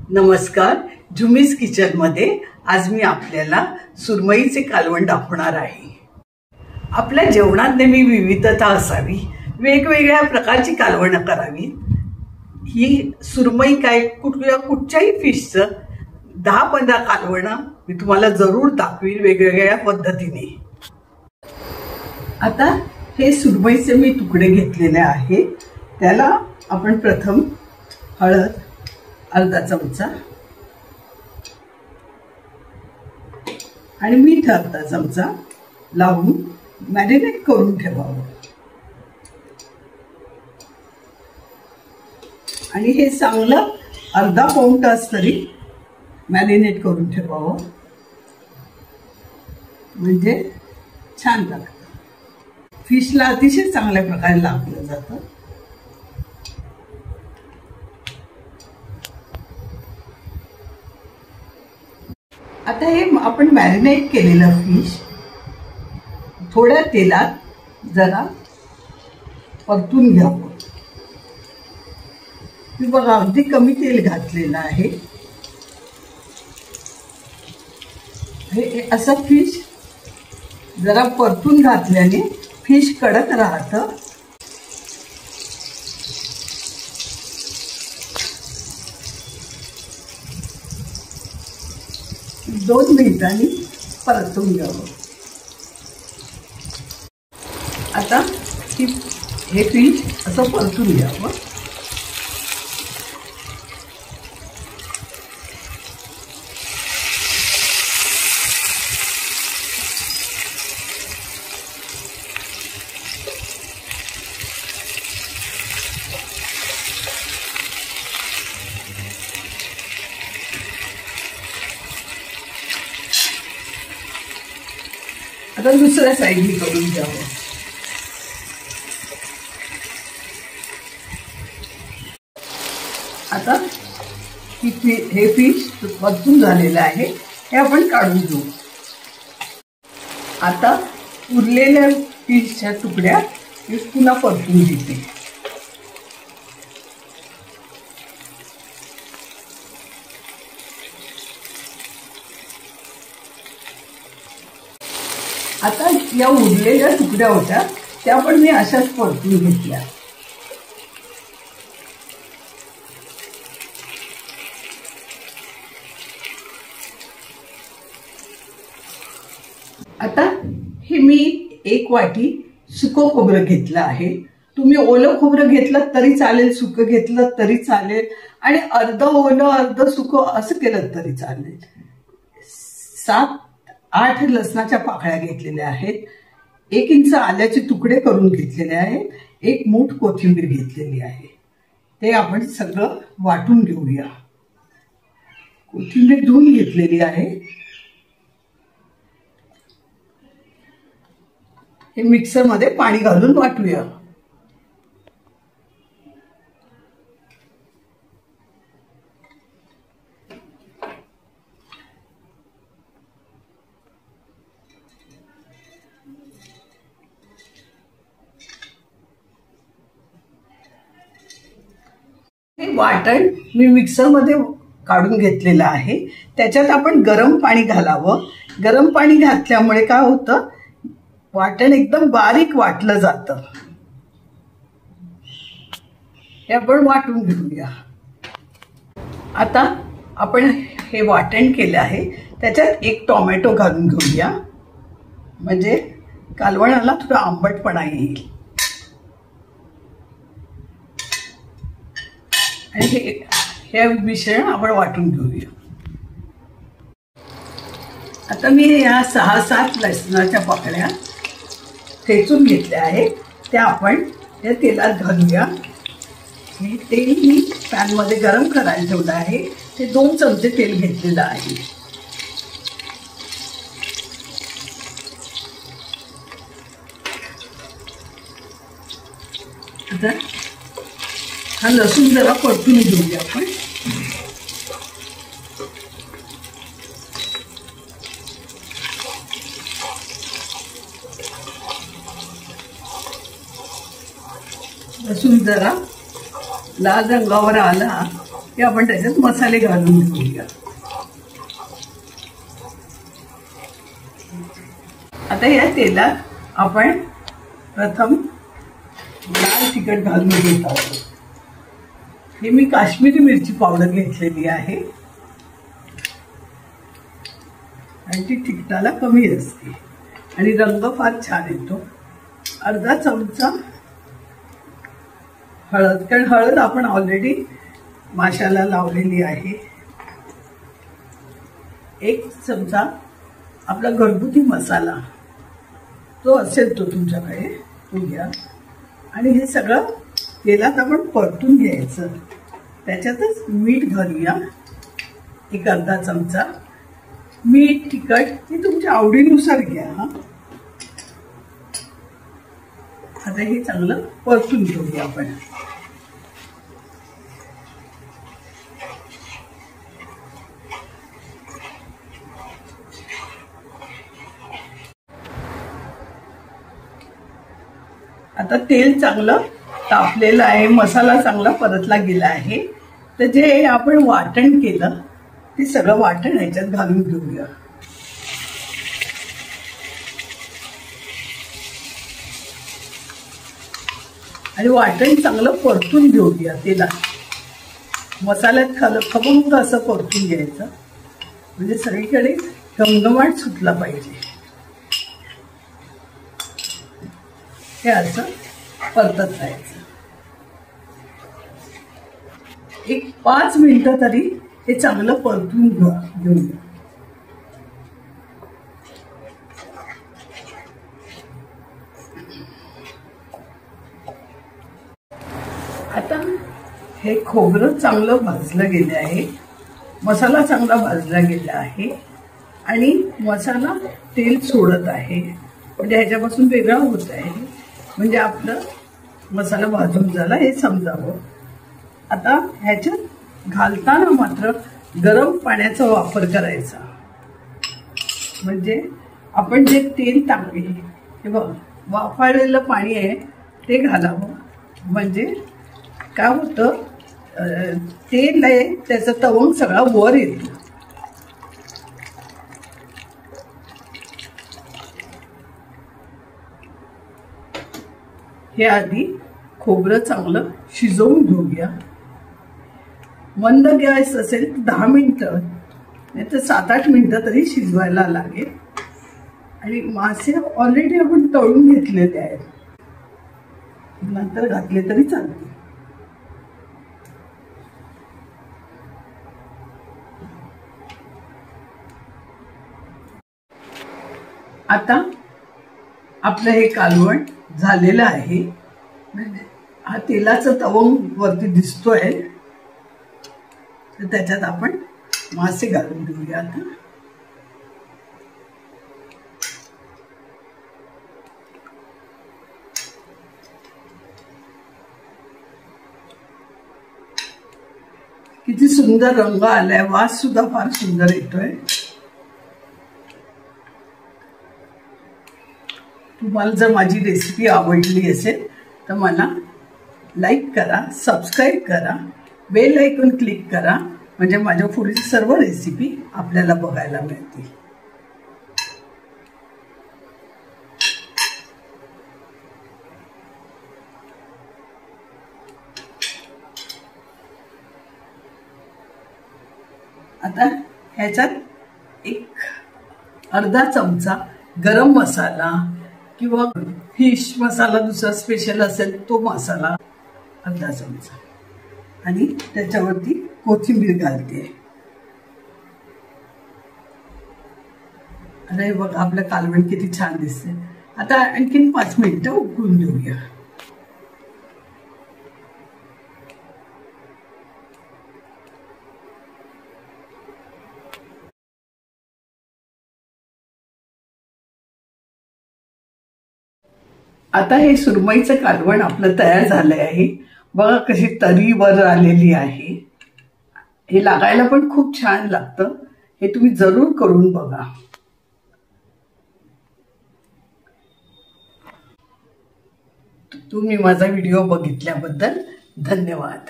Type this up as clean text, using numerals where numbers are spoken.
नमस्कार. झुमीज किचन मध्ये आज मी आपल्याला सुरमईचे कालवण दाखवणार आहे. आपल्या जेवणात नेहमी विविधता असावी, वेगवेगळ्या प्रकारची कालवणं करावी. ही सुरमई काय कुठच्याही फिशचं 10-15 कालवणं मी तुम्हाला जरूर दाखवीन वेगवेगळ्या पद्धतीने. आता हे सुरमईचे मी तुकडे घेतलेले आहे. त्याला आपण प्रथम हळद अर्धा चमचा आणि मीठ अर्धा चमचा लावून मॅरिनेट करून ठेवावं. आणि हे चांगलं अर्धा पाऊण तास तरी मॅरिनेट करून ठेवावं, म्हणजे छान लागतं. फिशला अतिशय चांगल्या प्रकारे लागलं जातं. आता हे आपण मॅरिनेट केलेलं फिश थोड्या तेलात जरा परतून घ्यावं. मी बघा अगदी कमी तेल घातलेलं आहे. हे असं फिश जरा परतून घातल्याने फिश कडक राहतं. दोन मिनिटांनी परतून घ्यावं. आता हे फिश असं परतून घ्यावं. आता दुसऱ्या साईडनी करून घ्यावं. आता हे फिश परतून झालेलं आहे, हे आपण काढून घेऊ. आता उरलेल्या फिशच्या तुकड्या मी पुन्हा परतून घेते. आता या उरलेल्या तुकड्या होत्या त्या पण मी अशाच परतून घेतल्या. आता हे मी 1 वाटी सुकं खोबरं घेतलं आहे. तुम्ही ओलं खोबरं घेतलं तरी चालेल, सुकं घेतलं तरी चालेल, आणि अर्ध ओलं अर्ध सुकं असं केलं तरी चालेल. 7-8 लसणाच्या पाकळ्या घेतलेल्या आहेत. 1 इंच आल्याचे तुकडे करून घेतलेले आहेत. 1 मूठ कोथिंबीर घेतलेली आहे. ते आपण सगळं वाटून घेऊया. कोथिंबीर धुवून घेतलेली आहे. हे मिक्सरमध्ये पाणी घालून वाटूया. हे वाटण मी मिक्सरमध्ये काढून घेतलेलं आहे. त्याच्यात आपण गरम पाणी घालावं. गरम पाणी घातल्यामुळे काय होतं, वाटण एकदम बारीक वाटलं जातं. हे आपण वाटून घेऊया. आता आपण हे वाटण केलं आहे, त्याच्यात 1 टोमॅटो घालून घेऊया, म्हणजे कालवणाला थोडा आंबटपणा येईल. आणि हे मिश्रण आपण वाटून घेऊया. आता मी या 6-7 लसणाच्या पाकळ्या ठेचून घेतल्या आहेत, त्या आपण या तेलात घालूया. हे तेल मी पॅनमध्ये गरम करायला ठेवलं आहे. ते 2 चमचे तेल घेतलेलं आहे. आता हा लसूण जरा परतून घेऊया आपण. लसूण जरा लाल रंगावर आला की आपण त्याच्यात मसाले घालून घेऊया. आता या तेलात आपण प्रथम लाल तिखट घालून घेत आहोत. हे मी काश्मीरी मिरची पावडर घेतलेली आहे आणि ती तिखटाला कमी असते आणि रंग फार छान येतो. अर्धा चमचा हळद, कारण हळद आपण ऑलरेडी माशाला लावलेली आहे. एक चमचा आपला घरगुती मसाला जो असेल तो तुमच्याकडे तो घ्या आणि हे सगळं तेलात आपण परतून घ्यायचं. त्याच्यातच मीठ घालूया, एक अर्धा चमचा. मीठ तिखट हे तुमच्या आवडीनुसार घ्या. आता हे चांगलं परतून घेऊया आपण. आता तेल चांगलं तापलेलं आहे, मसाला चांगला परतला गेला आहे. तर जे आपण वाटण केलं ते सगळं वाटण ह्याच्यात घालून घेऊया. आणि वाटण चांगलं परतून घेऊया तेलात. मसाल्यात खमंग असं परतून घ्यायचं, म्हणजे सगळीकडे घमघमाट सुटला पाहिजे. हे असं परतत राहायचं. एक 5 मिनिटं तरी हे चांगलं परतून घेऊया. आता हे खोबरं चांगलं भाजलं गेलं आहे, मसाला चांगला भाजला गेला आहे आणि मसाला तेल सोडत आहे, म्हणजे ह्याच्यापासून वेगळा होत आहे, म्हणजे आपलं मसाला भाजून झाला हे समजावं. आता ह्याच्यात घालताना मात्र गरम पाण्याचा वापर करायचा, म्हणजे आपण जे तेल टाकले हे बघ वाफाळलेलं पाणी आहे ते घालावं. म्हणजे काय होतं, तेल आहे त्याचा तवंग सगळा वर येतो. हे आधी खोबरं चांगलं शिजवून घेऊया. मंद गॅस असेल तर 10 मिनिटं नाही तर 7-8 मिनिटं तरी शिजवायला लागेल. आणि मासे ऑलरेडी आपण तळून घेतलेले आहेत, नंतर घातले तरी चालते. आता आपलं हे कालवण झालेलं आहे, म्हणजे हा तेलाचा तवंग वरती दिसतोय. तर त्याच्यात आपण मासे घालून देऊया. किती सुंदर रंग आलाय, वास सुद्धा फार सुंदर येतोय. तुम्हाला जर माझी रेसिपी आवडली असेल तर मला लाईक करा, सबस्क्राईब करा, बेल आयकॉन क्लिक करा, म्हणजे माझ्या पुढील सर्व रेसिपी आपल्याला बघायला मिळतील. आता ह्याच्यात एक अर्धा चमचा गरम मसाला किंवा फिश मसाला दुसरा स्पेशल असेल तो मसाला अर्धा चमचा आणि त्याच्यावरती कोथिंबीर घालते. अरे बघ आपलं कालवण किती छान दिसते. आता आणखीन 5 मिनिटं उकळून घेऊया. आता हे सुरमईचं कालवण आपलं तयार झालं आहे. बघा कशी तरी वर आलेली आहे. हे लागायला पण खूप छान लागतं. हे तुम्ही जरूर करून बघा. तुम्ही माझा व्हिडिओ बघितल्याबद्दल धन्यवाद.